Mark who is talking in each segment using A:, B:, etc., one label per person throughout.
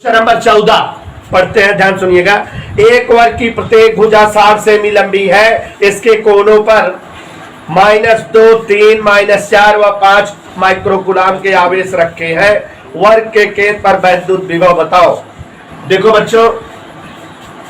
A: Number 14 पढ़ते हैं, ध्यान सुनिएगा। एक वर्ग की प्रत्येक भुजा 60 सेमी लंबी है। इसके कोनों पर -2, 3, -4 व 5 माइक्रोकुलाम के आवेश रखे हैं। वर्ग के केंद्र पर वैद्युत विभव बताओ। देखो बच्चों,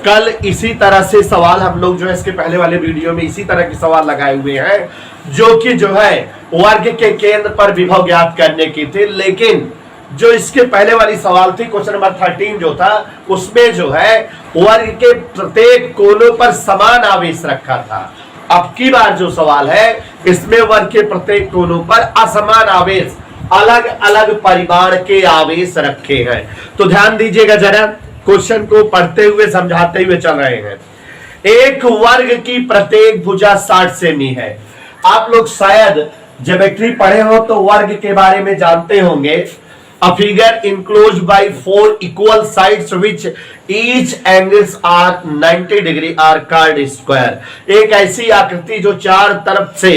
A: कल इसी तरह से सवाल हम लोग जो है इसके पहले वाले वीडियो में इसी तरह के सवाल लगाए हुए हैं, जो कि जो है वर्ग के केंद्र पर विभव ज्ञात करने की थी। लेकिन जो इसके पहले वाली सवाल थी, क्वेश्चन नंबर 13 जो था, उसमें जो है वर्ग के प्रत्येक कोनों पर समान आवेश रखा था। अब की बार जो सवाल है, इसमें वर्ग के प्रत्येक कोनों पर असमान आवेश, अलग अलग परिमाण के आवेश रखे हैं। तो ध्यान दीजिएगा जरा, क्वेश्चन को पढ़ते हुए समझाते हुए चल रहे हैं। एक वर्ग की प्रत्येक भुजा 60 सेमी है। आप लोग शायद ज्योमेट्री पढ़े हो तो वर्ग के बारे में जानते होंगे। A figure enclosed by 4 equal sides which each angles are 90 degree are called square। एक ऐसी आकृति जो चार तरफ से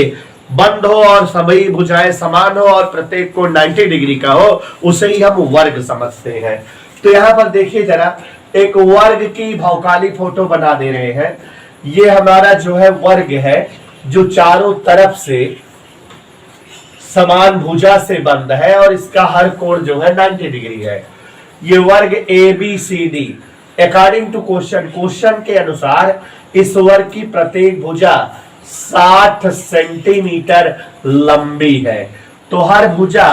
A: बंद हो और सभी भुजाएं समान हो और प्रत्येक को 90 डिग्री का हो, उसे ही हम वर्ग समझते हैं। तो यहां पर देखिए जरा, एक वर्ग की भौकाली फोटो बना दे रहे हैं। ये हमारा जो है वर्ग है, जो चारों तरफ से समान भुजा से बंद है और इसका हर कोण जो है 90 डिग्री है। ये वर्ग ABCD अकॉर्डिंग टू क्वेश्चन के अनुसार इस वर्ग की प्रत्येक भुजा 60 सेंटीमीटर लंबी है। तो हर भुजा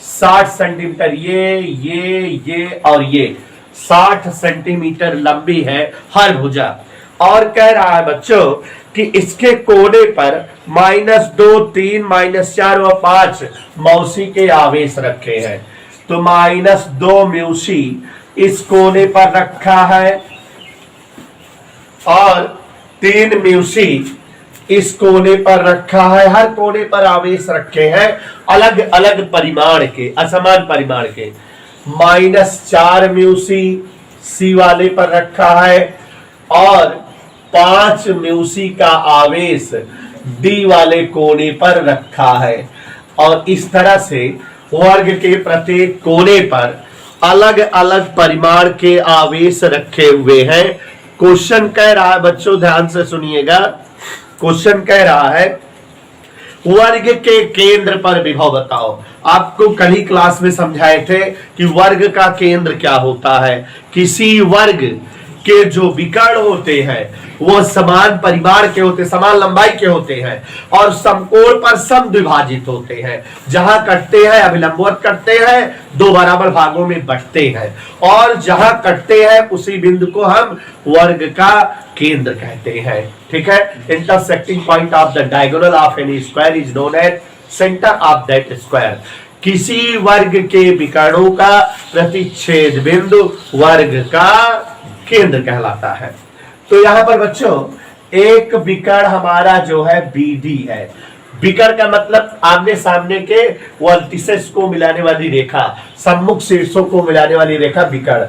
A: 60 सेंटीमीटर, ये और ये 60 सेंटीमीटर लंबी है हर भुजा। और कह रहा है बच्चों कि इसके कोने पर -2, 3, -4 व 5 मौसी के आवेश रखे हैं। तो -2 म्यूसी इस कोने पर रखा है और 3 म्यूसी इस कोने पर रखा है। हर कोने पर आवेश रखे हैं अलग अलग परिमाण के, असमान परिमाण के। -4 म्यूसी सी वाले पर रखा है और 5 म्यूसी का आवेश डी वाले कोने पर रखा है। और इस तरह से वर्ग के प्रत्येक कोने पर अलग अलग परिमाण के आवेश रखे हुए हैं। क्वेश्चन कह रहा है बच्चों, ध्यान से सुनिएगा, क्वेश्चन कह रहा है वर्ग के केंद्र पर विभव बताओ। आपको कल ही क्लास में समझाए थे कि वर्ग का केंद्र क्या होता है। किसी वर्ग के जो विकर्ण होते हैं वो समान परिमाण के होते, समान लंबाई के होते हैं और समकोण पर समद्विभाजित होते हैं। जहां कटते हैं अभिलंबवत कटते हैं, दो बराबर भागों में बंटते हैं और जहां कटते हैं उसी बिंदु को हम वर्ग का केंद्र कहते हैं। ठीक है, intersecting point of the diagonal of any square is known as centre of that square. किसी वर्ग के विकर्णों का प्रतिच्छेद बिंदु वर्ग का केंद्र कहलाता है। तो यहां पर बच्चों एक विकर्ण हमारा जो है BD है। विकर्ण का मतलब आमने सामने के वर्टिसेस को मिलाने वाली रेखा, सम्मुख शीर्षों को मिलाने वाली रेखा विकर्ण।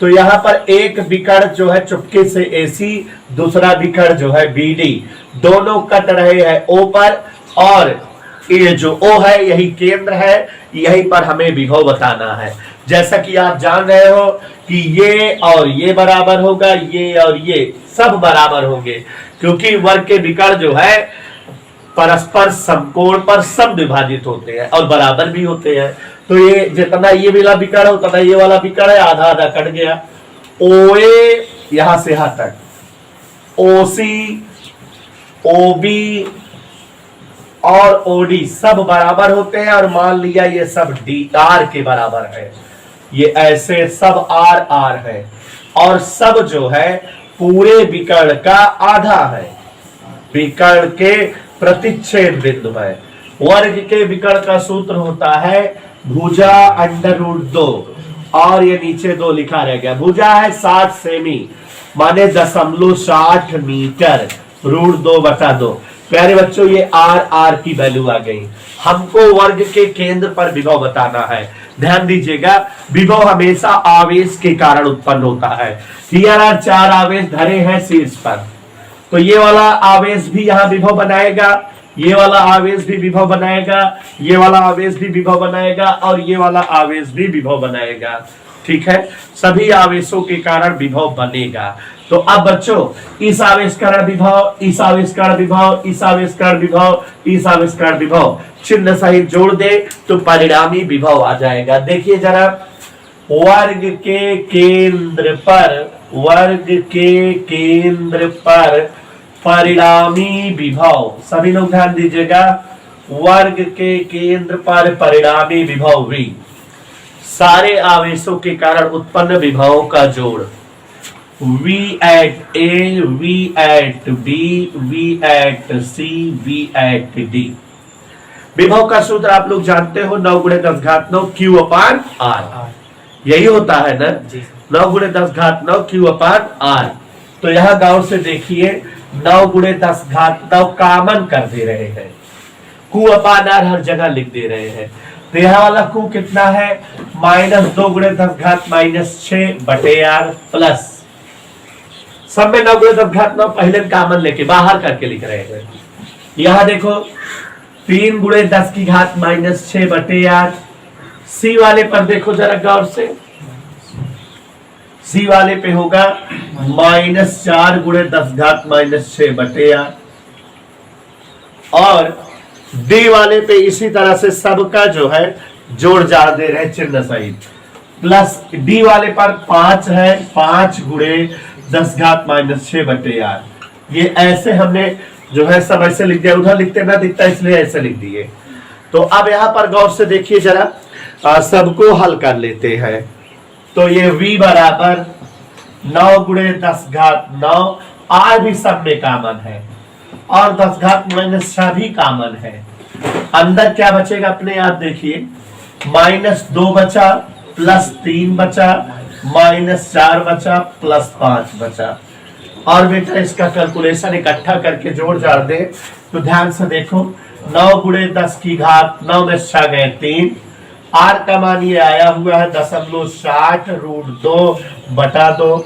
A: तो यहां पर एक विकर्ण जो है चुपके से AC, दूसरा विकर्ण जो है BD, दोनों कट रहे हैं O पर और ये जो O है यही केंद्र है, यहीं पर हमें विभव बताना है। जैसा कि आप जान रहे हो कि ये और ये बराबर होगा, ये और ये सब बराबर होंगे, क्योंकि वर्ग के विकर्ण जो है परस्पर समकोण पर समद्विभाजित होते हैं और बराबर भी होते हैं। तो ये जितना ये वाला विकर्ण है उतना ये वाला विकर्ण है, आधा आधा कट गया। OA यहां से यहां तक, OC, OB और OD सब बराबर होते हैं और मान लिया ये सब DR के बराबर है। ये ऐसे सब R है और सब जो है पूरे विकर्ण का आधा है, विकर्ण के प्रतिच्छेद बिंदु है। वर्ग के विकर्ण का सूत्र होता है भुजा √2 और ये नीचे 2 लिखा रह गया। भुजा है 60 सेमी माने 0.60 मीटर, √2/2। प्यारे बच्चों ये R की वैल्यू आ गई। हमको वर्ग के केंद्र पर विभव बताना है। ध्यान दीजिएगा, विभव हमेशा आवेश के कारण उत्पन्न होता है। यहाँ 4 आवेश धरे हैं शीर्ष पर, तो ये वाला आवेश भी यहाँ विभव बनाएगा, ये वाला आवेश भी विभव बनाएगा, ये वाला आवेश भी विभव बनाएगा और ये वाला आवेश भी विभव बनाएगा। ठीक है, सभी आवेशों के कारण विभव बनेगा। तो अब बच्चों इस आवेशकरण विभव, इस आवेशकरण विभव, इस आवेशकरण विभव, इस आवेशकरण विभव चिन्ह सहित जोड़ दे तो परिणामी विभव आ जाएगा। देखिए जरा, वर्ग के केंद्र पर, वर्ग के केंद्र पर परिणामी विभव, सभी लोग ध्यान दीजिएगा, वर्ग के केंद्र पर परिणामी विभव V, सारे आवेशों के कारण उत्पन्न विभवों का जोड़ V at A, V at B, V at C, V at D। विभव का सूत्र आप लोग जानते हो, 9 गुणे 10 घात 9 Q अपान R, यही होता है ना, 9 गुणे 10 घात 9 Q अपान R। तो यहां गौर से देखिए, 9 गुणे 10 घात 9 कामन कर दे रहे हैं, Q अपान R हर जगह लिख दे रहे हैं। तो यहाँ वाला Q कितना है, -2 गुणे 10 घात -6 बटे R प्लस, सब में 9 गुणे 10 घात 9 पहले कामन लेके बाहर करके लिख रहे हैं। यहां देखो 3 गुणे 10 की घात -6 बटे R। सी वाले पर देखो जरा गौर से, सी वाले पे होगा -4 गुणे 10 घात -6 बटे R। और डी वाले पे इसी तरह से सबका जो है जोड़ जा दे रहे चिन्ह सहित, प्लस डी वाले पर 5 है, 5 गुणे 10 घात -6 बटे R। ये ऐसे हमने जो है सब ऐसे लिख दिया, उधर लिखते ना दिखता इसलिए ऐसे लिख दिए। तो अब यहां पर गौर से देखिए जरा, सबको हल कर लेते हैं। तो ये V बराबर 9 गुणे 10 घात 9, R भी सब में कामन है और 10 घात -6 भी कामन है। अंदर क्या बचेगा अपने आप देखिए, -2 बचा, +3 बचा, -4 बचा, +5 बचा। और बेटा इसका कैलकुलेशन इकट्ठा करके जोड़ जाड़ दे तो ध्यान से देखो, 9 गुणे 10 की घात 9 में 6 गए 3, R का मान ये आया हुआ है 0.60√2 बटा 2,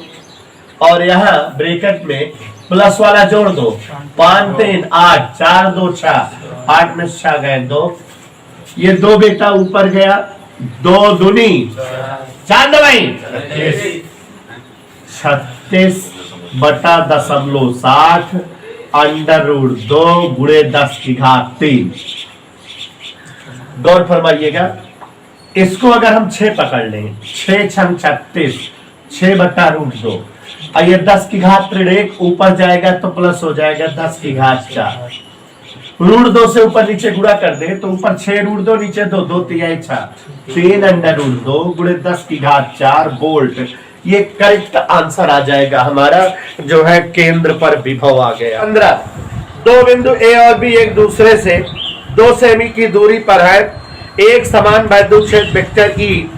A: और यहाँ ब्रैकेट में प्लस वाला जोड़ दो, 5 3 8, 4 2 6, 8 में 6 गए 2, ये 2 बेटा ऊपर गया, 2 दूनी 4 दवाई 36 बटा 0.60 √2 गुणे 10 की घात 3। गौर फरमाइएगा, इसको अगर हम 6 पकड़ लें, 6 छंग 36, 6 बटा √2, और ये 10 की घात 1 ऊपर जाएगा तो प्लस हो जाएगा 10 की घात 4, √2 से ऊपर नीचे गुणा कर दे तो ऊपर 6 √2 नीचे 2, 2 3 6, 3 √2 गुणे 10 की घात 4 वोल्ट। ये करेक्ट आंसर आ जाएगा हमारा, जो है केंद्र पर विभव आ गया। 15 दो बिंदु ए और बी एक दूसरे से 2 सेमी की दूरी पर है, एक समान वैद्युत क्षेत्र वेक्टर ई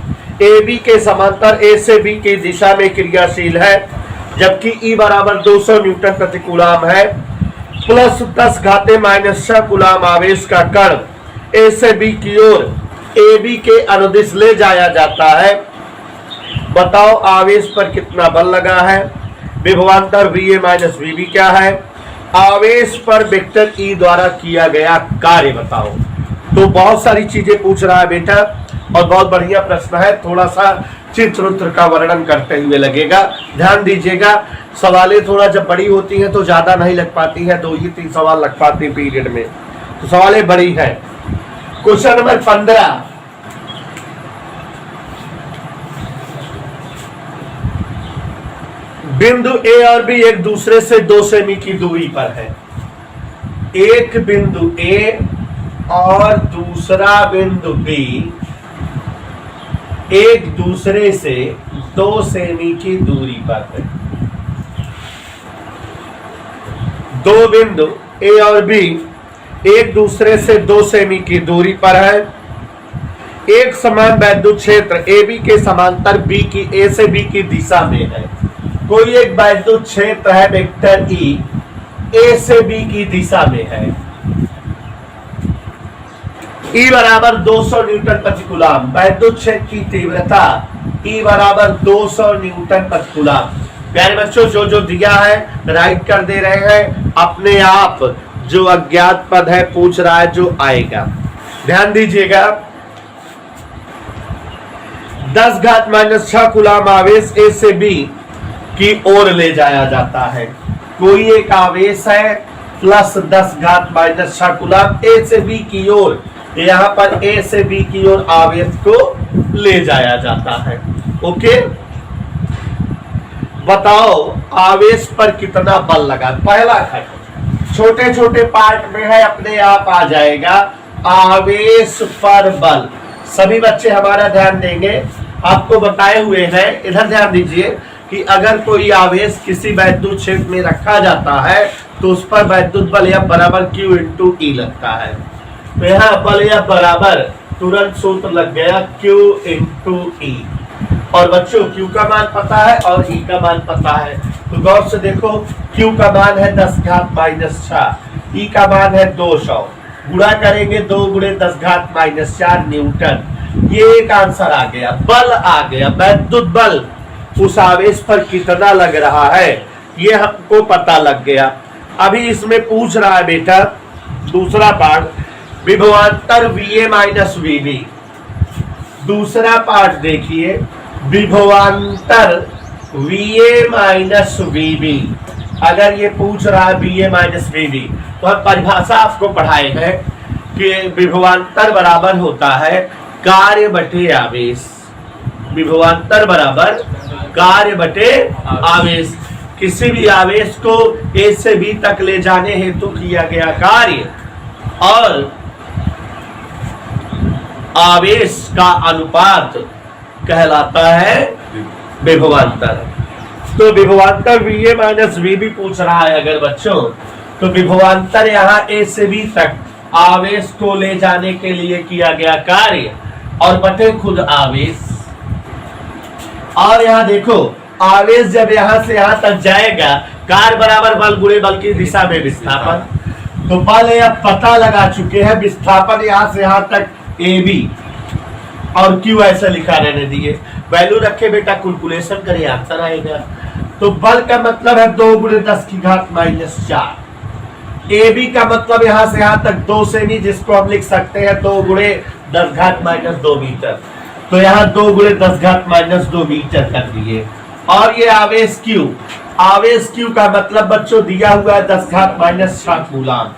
A: ए बी के समांतर ए से बी की दिशा में क्रियाशील है, जबकि ई बराबर 200 न्यूटन प्रति कूलाम है, प्लस 10 घाते -6 कूलाम आवेश का कण ए से बी की ओर ए बी के अनुदिश ले जाया जाता है। बताओ आवेश पर कितना बल लगा है, विभवांतर VA - VB क्या है, आवेश पर वेक्टर ई द्वारा किया गया कार्य बताओ। तो बहुत सारी चीजें पूछ रहा है बेटा, और बहुत बढ़िया प्रश्न है, थोड़ा सा चित्र का वर्णन करते हुए लगेगा, ध्यान दीजिएगा। सवालें थोड़ा जब बड़ी होती हैं तो ज्यादा नहीं लग पाती हैं, 2 ही 3 सवाल लग पाते हैं पीरियड में, तो सवालें बड़ी है। क्वेश्चन नंबर 15, बिंदु ए और बी एक दूसरे से 2 सेमी की दूरी पर है। एक बिंदु ए और दूसरा बिंदु बी एक दूसरे से 2 सेमी की दूरी पर है। दो बिंदु ए और बी एक दूसरे से 2 सेमी की दूरी पर है, एक समान वैद्युत क्षेत्र ए बी के समांतर बी की ए से बी की दिशा में है। कोई एक वैद्युत क्षेत्र है वेक्टर ई ए से बी की दिशा में है, ई बराबर 200 न्यूटन प्रति कूलाम, वैद्युत क्षेत्र की तीव्रता ई बराबर 200 न्यूटन प्रति कूलाम। प्यारे बच्चों, जो जो दिया है राइट कर दे रहे हैं, अपने आप जो अज्ञात पद है पूछ रहा है जो आएगा, ध्यान दीजिएगा। 10 घात माइनस 6 कूलाम आवेश ए से बी की ओर ले जाया जाता है। कोई एक आवेश है प्लस 10 घात माइनस 6 कूलाम ए से बी की ओर, यहां पर ए से बी की ओर आवेश को ले जाया जाता है। ओके, बताओ आवेश पर कितना बल लगा। पहला खंड छोटे छोटे पार्ट में है, अपने आप आ जाएगा। आवेश पर बल, सभी बच्चे हमारा ध्यान देंगे, आपको बताए हुए हैं। इधर ध्यान दीजिए कि अगर कोई आवेश किसी वैद्युत क्षेत्र में रखा जाता है तो उस पर वैद्युत बल या बराबर Q इंटू E लगता है। तो यहाँ बल या बराबर तुरंत सूत्र लग गया Q इंटू E। और बच्चों Q का मान पता है और E का मान पता है, तो गौर से देखो। Q का मान है 10 घात माइनस 6, E का मान है 200, गुणा करेंगे 2 गुणे 10 घात माइनस 4 न्यूटन। ये एक आंसर आ गया, बल आ गया। वैद्युत बल उस आवेश पर कितना लग रहा है ये हमको पता लग गया। अभी इसमें पूछ रहा है बेटा दूसरा पार्ट, विभवांतर VA माइनस VB। दूसरा पार्ट देखिए, विभवांतर VA माइनस VB। अगर ये पूछ रहा है VA माइनस VB, तो हम परिभाषा आपको पढ़ाए हैं कि विभवांतर बराबर होता है कार्य बटे आवेश। विभवांतर बराबर कार्य बटे आवेश। किसी भी आवेश को A से B तक ले जाने हेतु किया गया कार्य और आवेश का अनुपात कहलाता है विभवांतर। तो विभवांतर VA माइनस VB पूछ रहा है अगर बच्चों, तो विभवांतर यहाँ A से B तक आवेश को ले जाने के लिए किया गया कार्य और बटे खुद आवेश। और यहाँ देखो आवेश जब यहाँ से यहाँ तक जाएगा, कार्य बराबर बल गुणे बल की दिशा में विस्थापन। तो बल यह पता लगा चुके हैं, विस्थापन यहाँ से यहाँ तक AB और Q ऐसा लिखा रहने दिए। वैल्यू रखे बेटा, कैलकुलेशन करिए, आंसर आएगा। तो बल का मतलब है 2 गुणे 10 की घात माइनस 4। AB का मतलब यहाँ से यहाँ तक 2 सेमी, जिसको हम लिख सकते हैं 2 गुणे 10 घात माइनस 2 मीटर। तो यहाँ 2 गुणे 10 घात माइनस 2 मीटर कर दिए। और ये आवेश Q, आवेश Q का मतलब बच्चों दिया हुआ है 10 घात माइनस 6 कूलाम।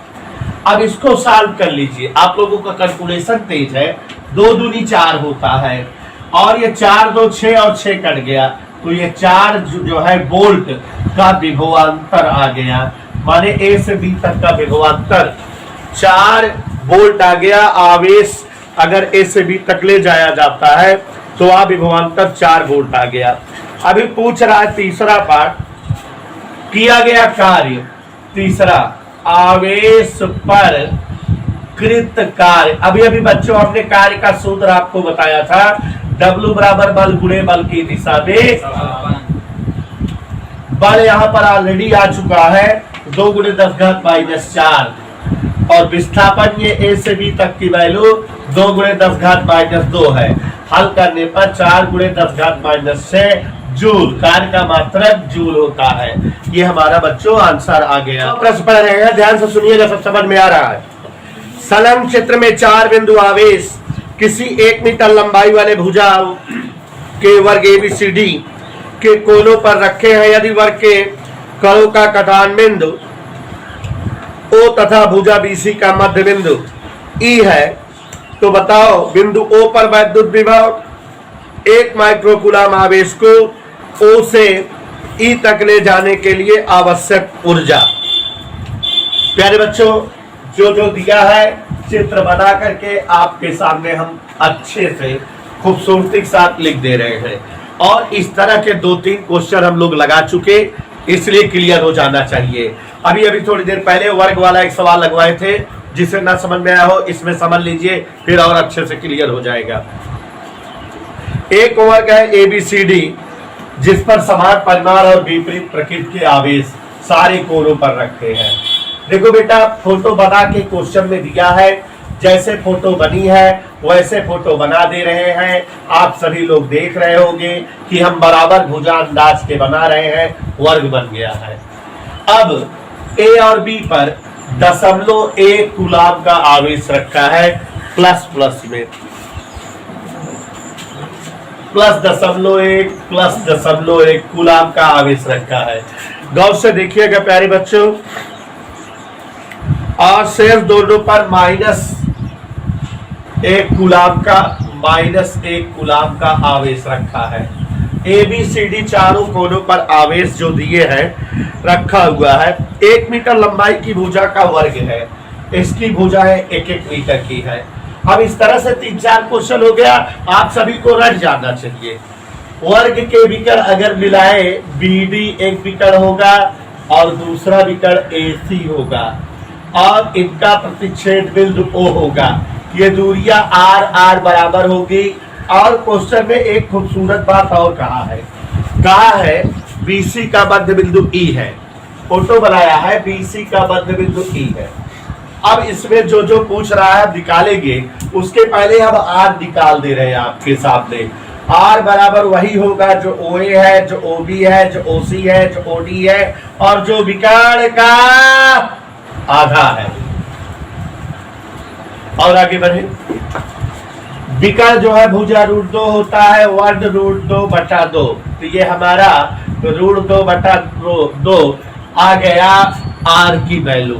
A: अब इसको सॉल्व कर लीजिए, आप लोगों का कैलकुलेशन तेज है। 2 दूनी 4 होता है और ये 4 2 6 और 6 कट गया, तो ये 4 जो है वोल्ट का विभवांतर आ गया। माने A से B तक का विभवांतर 4 वोल्ट आ गया। आवेश अगर A से B तक ले जाया जाता है तो आ विभवांतर 4 वोल्ट आ गया। अभी पूछ रहा है तीसरा पार्ट, किया गया कार्य। तीसरा, आवेश पर कृत कार्य। अभी अभी बच्चों हमने कार्य का सूत्र आपको बताया था, W बराबर बल गुणे बल की दिशा में। बल यहाँ पर ऑलरेडी आ चुका है 2 गुणे 10 घात माइनस 4 और विस्थापन ये A से B तक की वैल्यू 2 गुणे 10 घात माइनस 2 है। हल करने पर 4 गुणे 10 घात माइनस 6 जूल, कार्य का मात्रक जूल होता है। ये हमारा बच्चों आंसर आ गया। प्रश्न पढ़ रहे हैं, ध्यान से सुनिएगा, सब समझ में आ रहा है। संलग्न क्षेत्र में 4 बिंदु आवेश किसी 1 मीटर लंबाई वाले भुजा के वर्ग ABCD के कोनों पर रखे हैं। यदि वर्ग के कणों का कटान बिंदु O तथा भुजा BC का मध्य बिंदु E है, तो बताओ बिंदु O पर वैद्युत विभव 1 माइक्रोकूलम आवेश को O से E तक ले जाने के लिए आवश्यक ऊर्जा। प्यारे बच्चों, जो जो दिया है चित्र बना करके आपके सामने हम अच्छे से खूबसूरती के साथ लिख दे रहे हैं। और इस तरह के 2-3 क्वेश्चन हम लोग लगा चुके, इसलिए क्लियर हो जाना चाहिए। अभी अभी थोड़ी देर पहले वर्ग वाला एक सवाल लगवाए थे, जिसे ना समझ में आया हो इसमें समझ लीजिए, फिर और अच्छे से क्लियर हो जाएगा। एक वर्ग है ABCD जिस पर समान परिमाण और विपरीत प्रकृति के आवेश सारे कोनों पर रखे हैं। देखो बेटा, फोटो बना के क्वेश्चन में दिया है, जैसे फोटो बनी है वैसे फोटो बना दे रहे हैं। आप सभी लोग देख रहे होंगे कि हम बराबर भुजा अंदाज के बना रहे हैं, वर्ग बन गया है। अब A और B पर 0.1 कूलाम का आवेश रखा है प्लस प्लस में। +0.1 +0.1 कूलाम का आवेश रखा है। गौर से देखिएगा प्यारे बच्चों, और शेष दोनों पर -1 कूलाम का आवेश रखा है। ABCD चारों कोनों पर आवेश जो दिए हैं रखा हुआ है। 1 मीटर लंबाई की भुजा का वर्ग है, इसकी भुजा है 1-1 मीटर की है। अब इस तरह से 3-4 क्वेश्चन हो गया, आप सभी को रट जाना चाहिए। वर्ग के विकर्ण अगर मिलाए, BD एक विकर्ण होगा और दूसरा विकर्ण AC होगा, और इनका प्रतिच्छेद बिंदु O होगा। ये दूरियां R बराबर होगी। और क्वेश्चन में एक खूबसूरत बात और कहा है BC का मध्य बिंदु E है, फोटो बनाया है, BC का मध्य बिंदु E है। अब इसमें जो जो पूछ रहा है निकालेंगे, उसके पहले हम R निकाल दे रहे हैं आपके सामने। R बराबर वही होगा जो OA है, जो OB है, जो OC है, जो OD है, और जो विकर्ण का आधा है। और आगे बढ़े, विकर्ण जो है भुजा √2 होता है, वर्ग √2/2, तो ये हमारा √2/2 आ गया R की वैल्यू।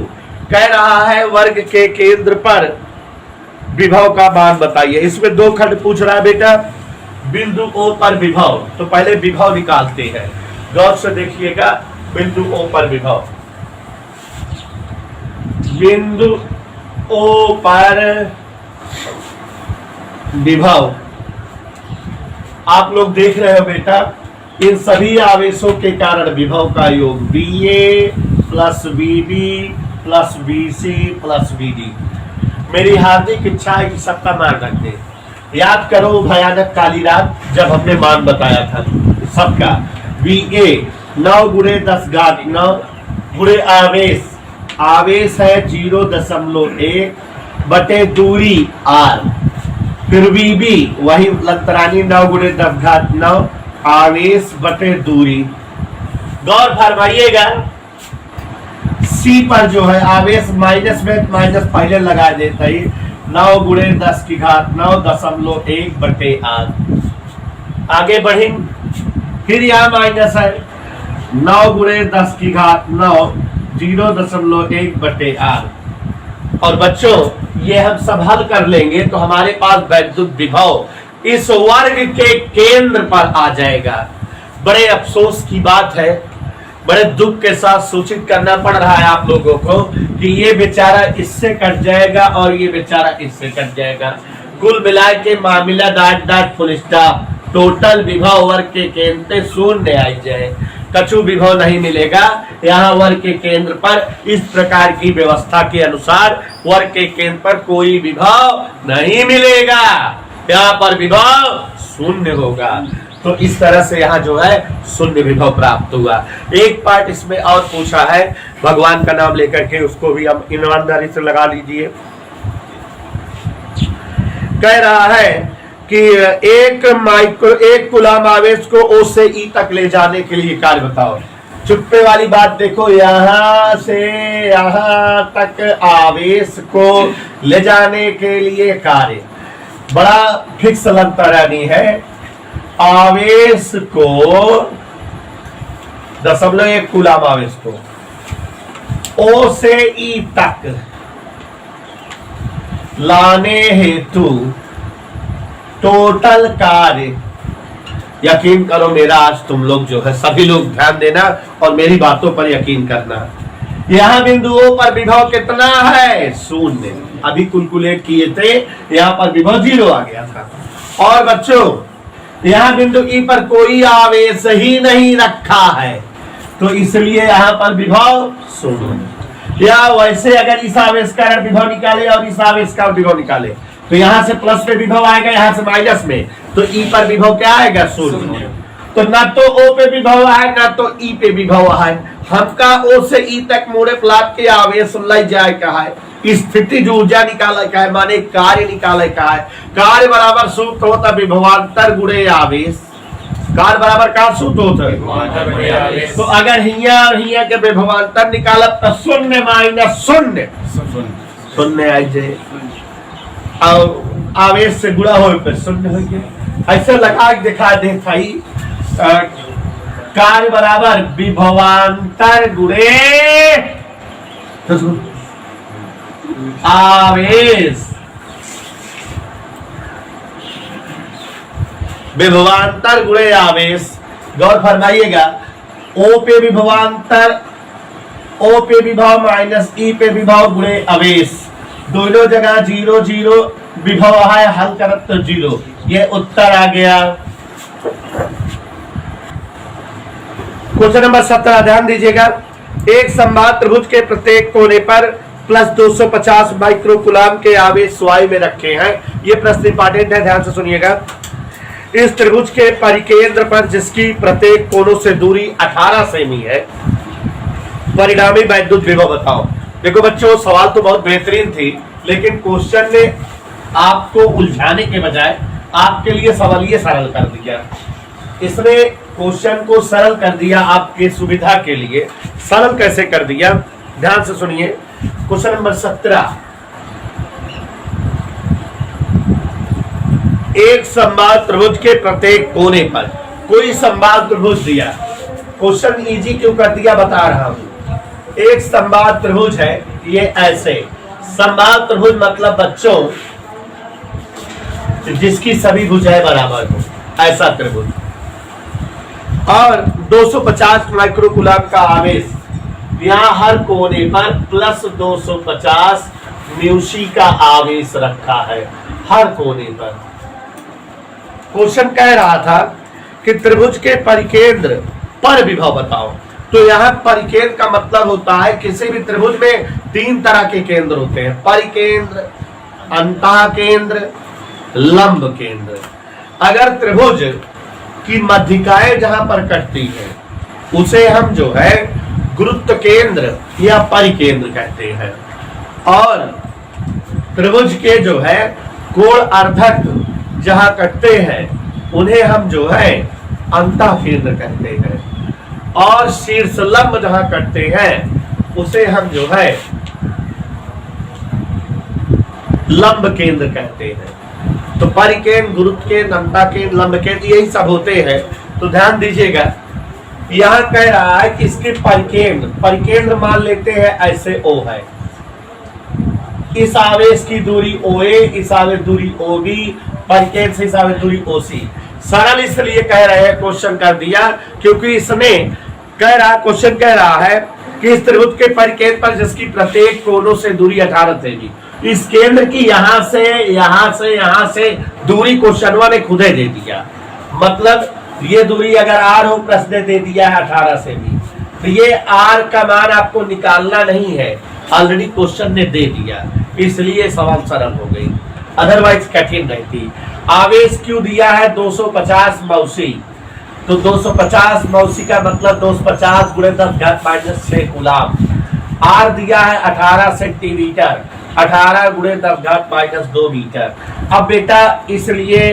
A: कह रहा है वर्ग के केंद्र पर विभव का मान बताइए। इसमें 2 खंड पूछ रहा है बेटा, बिंदु O पर विभव। तो पहले विभव निकालते हैं, गौर से देखिएगा। बिंदु O पर विभव, बिंदु O पर विभव आप लोग देख रहे हो बेटा, इन सभी आवेशों के कारण विभव का योग BA + BB + BC + BD। मेरी हार्दिक इच्छा है कि सबका मान रख दे। याद करो भयानक काली रात जब हमने मान बताया था सबका। BA 9 × 10⁻9 गुणे आवेश है 0.1 बटे दूरी R। फिर BB वही लतरानी 9 × 10⁻9 आवेश बटे दूरी। गौर फरमाइएगा, C पर जो है आवेश माइनस में माइनस पहले लगा देता ही, 9 × 10⁻9.1 बटे R। आगे बढ़े, फिर यहाँ माइनस है 9 × 10⁻9 0.1 बटे R। और बच्चों ये हम सब हल कर लेंगे तो हमारे पास वैद्युत विभव इस वर्ग के केंद्र पर आ जाएगा। बड़े अफसोस की बात है, बड़े दुख के साथ सूचित करना पड़ रहा है आप लोगों को कि ये बेचारा इससे कट जाएगा और ये बेचारा इससे कट जाएगा। कुल मिला के मामला .._ टोटल विभव वर्ग के केंद्र से 0 आई जाए, कछु विभव नहीं मिलेगा। यहाँ वर्ग के केंद्र पर इस प्रकार की व्यवस्था के अनुसार वर्ग के केंद्र पर कोई विभव नहीं मिलेगा, यहाँ पर विभव 0 होगा। तो इस तरह से यहाँ जो है 0 विभव प्राप्त हुआ। एक पार्ट इसमें और पूछा है, भगवान का नाम लेकर के उसको भी हम ईमानदारी से लगा लीजिए। कह रहा है कि एक कूलाम आवेश को O से E तक ले जाने के लिए कार्य बताओ। चुप्पे वाली बात देखो, यहां से यहां तक आवेश को ले जाने के लिए कार्य बड़ा फिक्स लगता रहनी है। आवेश को 0.1 कूलाम आवेश को O से E तक लाने हेतु टोटल कार्य, यकीन करो मेरा आज तुम लोग जो है सभी लोग ध्यान देना और मेरी बातों पर यकीन करना। यहाँ बिंदुओं पर विभव कितना है? 0। अभी कुलकुलेट किए थे, यहाँ पर विभव 0 आ गया था। और बच्चों यहाँ बिंदु E पर कोई आवेश ही नहीं रखा है, तो इसलिए यहाँ पर विभव 0। या वैसे अगर इस आवेश का विभव निकाले और इस आवेश का विभव निकाले तो यहाँ से प्लस में विभव आएगा, यहाँ से माइनस में, तो E पर विभव क्या आएगा? 0। तो ना तो O पे विभव है ना तो E पे विभव है। हमका O से E तक मोड़े प्लाट के आवेश लग जाए का है, स्थिति जो ऊर्जा निकाले का है, माने कार्य निकाले का है। कार्य बराबर सूत्र होता विभवांतर गुणे आवेश। कार्य बराबर का सूत्र होता है। तो अगर हिया और हिया के विभवांतर निकालब तो 0 माइनस 0 0 आ जाए और आवेश से गुणा हो पे 0 हो गया। ऐसे लगा के दिखा दे भाई, कार्य बराबर विभवांतर गुणे आवेश, विभवांतर गुणे आवेश। गौर फरमाइएगा, ओ पे विभवांतर, ओ पे विभव माइनस ई पे विभव गुणे आवेश, दोनों जगह 0 0 विभव है, हल करत तो 0, ये उत्तर आ गया। क्वेश्चन नंबर 17 ध्यान दीजिएगा, एक समबाहु त्रिभुज के प्रत्येक कोने पर प्लस 250 माइक्रोकूलम के आवेश वायु में रखे हैं। ये प्रश्न इंपॉर्टेंट है, ध्यान से सुनिएगा। इस त्रिभुज के परिकेंद्र पर जिसकी प्रत्येक कोनों से दूरी 18 सेमी है, परिणामी वैद्युत विभव बताओ। देखो बच्चों, सवाल तो बहुत बेहतरीन थी, लेकिन क्वेश्चन ने आपको उलझाने के बजाय आपके लिए सवालिए सरल कर दिया। इसने क्वेश्चन को सरल कर दिया आपके सुविधा के लिए। सरल कैसे कर दिया, ध्यान से सुनिए। क्वेश्चन नंबर 17, एक समबाहु त्रिभुज के प्रत्येक कोने पर, कोई समबाहु त्रिभुज दिया, क्वेश्चन इजी क्यों कर दिया बता रहा हूं। एक समबाहु त्रिभुज है, ये ऐसे समबाहु त्रिभुज मतलब बच्चों जिसकी सभी भुजाएं बराबर हो, ऐसा त्रिभुज, और 250 माइक्रोकूलम का आवेश, यहां हर कोने पर प्लस 250 म्यूसी का आवेश रखा है, हर कोने पर। क्वेश्चन कह रहा था कि त्रिभुज के परिकेंद्र पर विभव बताओ। तो यहां परिकेंद्र का मतलब होता है, किसी भी त्रिभुज में 3 तरह के केंद्र होते हैं, परिकेंद्र, अंतः केंद्र, लंब केंद्र। अगर त्रिभुज की मध्यिकाएं जहां पर कटती है उसे हम जो है गुरुत्व केंद्र या परिकेंद्र कहते हैं, और त्रिभुज के जो है कोण अर्धक जहां कटते हैं उन्हें हम जो है अंतः केंद्र कहते हैं, और शीर्ष लंब जहां कटते हैं उसे हम जो है लंब केंद्र कहते हैं। तो परिकेंद्र, गुरुत्व केंद्र, अंतः केंद्र, लंब केंद्र यही सब होते हैं। तो ध्यान दीजिएगा, यहां कह रहा है कि इसके परिकेंद्र मान लेते हैं ऐसे O है, इस आवेश की दूरी OA, इस आवेश दूरी OB, परिकेंद्र से इस आवेश दूरी OC। सरल इसलिए कह रहे हैं, क्वेश्चन कर दिया, क्योंकि इसने क्वेश्चन कह रहा है कि इस त्रिभुज के परिकेंद्र पर जिसकी प्रत्येक कोनों से दूरी 18 सेमी, इस केंद्र की यहां से दूरी क्वेश्चनवा ने खुद ही दे दिया। मतलब ये दूरी अगर R हो, प्रश्न ने दे दिया है 18 सेमी, तो ये R का मान आपको निकालना नहीं है, ऑलरेडी क्वेश्चन ने दे दिया, इसलिए सवाल सरल हो गई, अदरवाइज कठिन रहती। आवेश क्यों दिया है 250 मौसी, तो 250 मौसी का मतलब 250 गुणे 10⁻⁻6 कूलम। R दिया है 18 सेंटीमीटर, 18 गुणे 10⁻⁻2 मीटर। अब बेटा इसलिए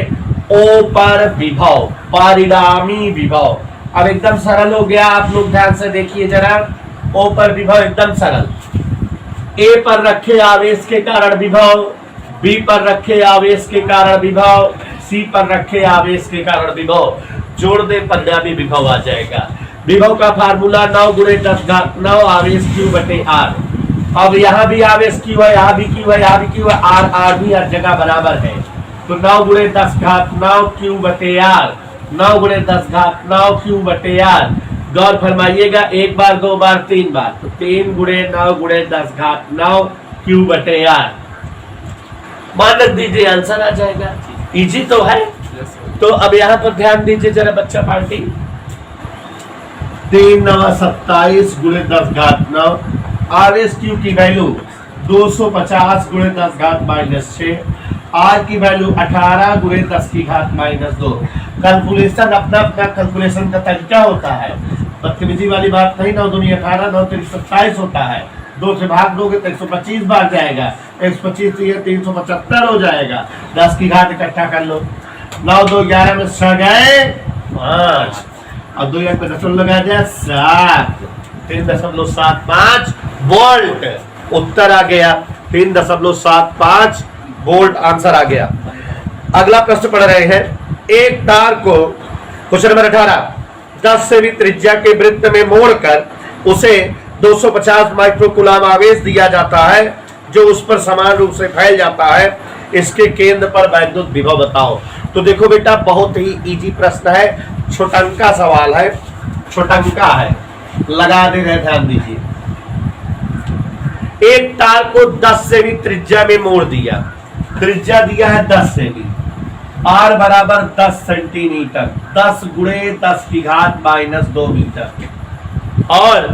A: O पर विभव, परिणामी विभव, अब एकदम सरल हो गया। आप लोग ध्यान से देखिए जरा, O पर विभव एकदम सरल। A पर रखे आवेश के कारण विभव, B पर रखे आवेश के कारण विभव, C पर रखे आवेश के कारण विभव, जोड़ दे परिणामी विभव आ जाएगा। विभव का फार्मूला 9 गुणे 10⁹9 आवेश Q बटे R। अब यहाँ भी आवेश Q है, यहाँ भी Q है, यहाँ भी Q है, R भी हर जगह बराबर है, तो 9 गुणे 10⁹9 Q बटे R, 9 गुणे 10⁹9 Q बटे R। गौर फरमाइएगा, एक बार, दो बार, 3 बार, तो 3 गुणे 9 गुणे 10⁹9 Q बटे R। मान रख दीजिए, आंसर आ जाएगा। इजी तो है। तो अब यहाँ पर ध्यान दीजिए जरा बच्चा पार्टी, 3 9 27 गुणे 10⁹9, आवेश Q की वैल्यू 250 गुणे 10⁻⁻6, R की वैल्यू 18 गुणे 10⁻⁻2। कैलकुलेशन अपना अपना कैलकुलेशन का तरीका होता है, बदतमीजी वाली बात नहीं। 9 दूनी 18, 9 3 27 होता है, 2 से भाग दोगे तो 125 बार जाएगा, 125 तो ये 375 हो जाएगा। 10 की घात इकट्ठा कर लो, 9 2 11 में 6 गए 5, और 2 पे दशमलव लगा दिया 7, 3.75 वोल्ट उत्तर आ गया। 3.75 वोल्ट आंसर आ गया। अगला प्रश्न पढ़ रहे हैं, एक तार को क्वेश्चन नंबर 18 10 से भी त्रिज्या के वृत्त में मोड़कर उसे 250 माइक्रोकुलाम आवेश दिया जाता है जो उस पर समान रूप से फैल जाता है। इसके केंद्र पर वैद्युत विभव बताओ। तो देखो बेटा, बहुत ही इजी प्रश्न है, छोटंका सवाल है, छोटंका है, लगा दे रहे, ध्यान दीजिए। एक तार को 10 से भी त्रिज्या में मोड़ दिया, त्रिज्या दिया है 10 से भी, आर बराबर 10 सेंटीमीटर, 10 गुणे 10 की घात -2 मीटर, और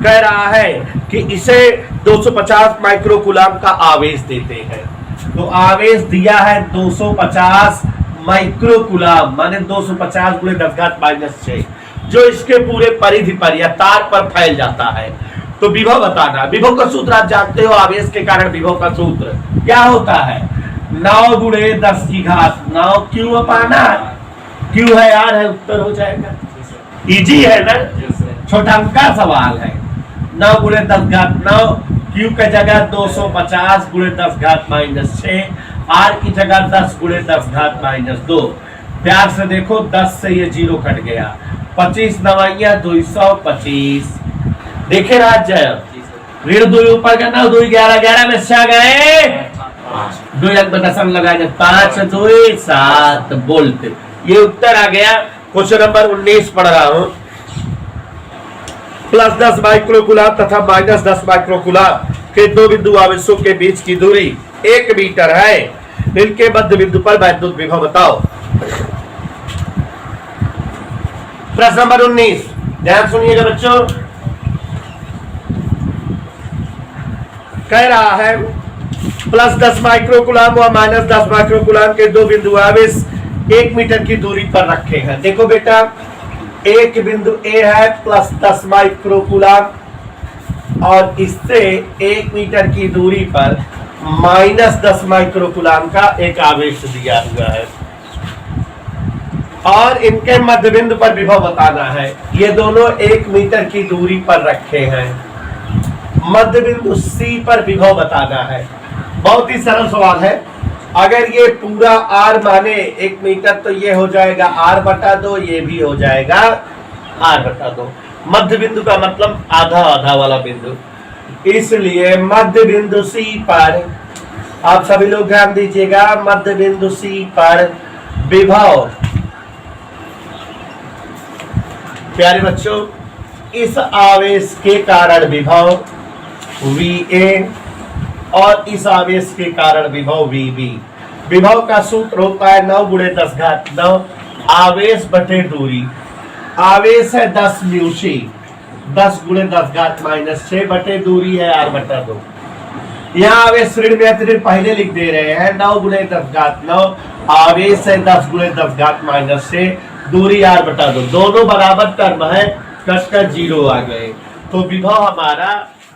A: कह रहा है कि इसे 250 माइक्रोकुलाम का आवेश देते हैं। तो आवेश दिया है 250 माइक्रोकुलाम, माने 250 गुणे 10 घात -6, जो इसके पूरे परिधि पर या तार पर फैल जाता है। तो विभव बताना। विभव का सूत्र आप जानते हो, आवेश के कारण विभव का सूत्र क्या होता है? 9 गुणे 10 की घात 9 क्यू अपान आर, क्यू है आर है, उत्तर हो जाएगा। इजी है ना, छोटा अंका सवाल है। 9 गुणे 10 घात 9, क्यू की जगह 250 गुणे 10 घात -6, आर की जगह 10 गुणे 10 घात -2। प्यार से देखो, 10 से ये 0 कट गया, 25 नवाइया 225। देखे राज्य ऋण 2 ऊपर का 9 2 11 11 में से आ गए 2 अंक में दशम लगाएंगे, 5 2 7 बोल्ट। ये उत्तर आ गया। क्वेश्चन नंबर 19 पढ़ रहा हूं। +10 माइक्रोकुलाम तथा -10 माइक्रोकुलाम के दो बिंदु आवेशों के बीच की दूरी 1 मीटर है। इनके मध्य बिंदु पर वैद्युत विभव बताओ। प्रश्न नंबर 19, ध्यान सुनिएगा बच्चों। कह रहा है +10 माइक्रोकुलाम व -10 माइक्रोकुलाम के दो बिंदु आवेश 1 मीटर की दूरी पर रखे हैं। देखो बेटा, एक बिंदु ए है +10 माइक्रोकुलाम और इससे 1 मीटर की दूरी पर -10 माइक्रोकुलाम का एक आवेश दिया हुआ है और इनके मध्य बिंदु पर विभव बताना है। ये दोनों 1 मीटर की दूरी पर रखे हैं। मध्य बिंदु सी पर विभव बताना है। बहुत ही सरल सवाल है। अगर ये पूरा आर माने 1 मीटर तो ये हो जाएगा r/2, ये भी हो जाएगा r/2। मध्य बिंदु का मतलब आधा आधा वाला बिंदु, इसलिए मध्य बिंदु सी पर आप सभी लोग ध्यान दीजिएगा, मध्य बिंदु सी पर विभव, प्यारे बच्चों, इस आवेश के कारण विभव VA और इस आवेश के कारण विभव VB। विभव का सूत्र होता है 9 गुणे 10 घात 9 आवेश बटे दूरी। आवेश है 10 म्यूसी, 10 गुणे 10 घात -6 बटे दूरी है r/2। यहाँ आवेश ऋण में अतिरिक्त पहले लिख दे रहे हैं 9 गुणे 10 घात 9, आवेश है 10 गुणे 10 घात -6, दूरी r/2। दोनों बराबर टर्म है, कट का 0 आ गए। तो विभव हमारा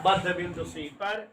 A: मध्य बिंदु सी पर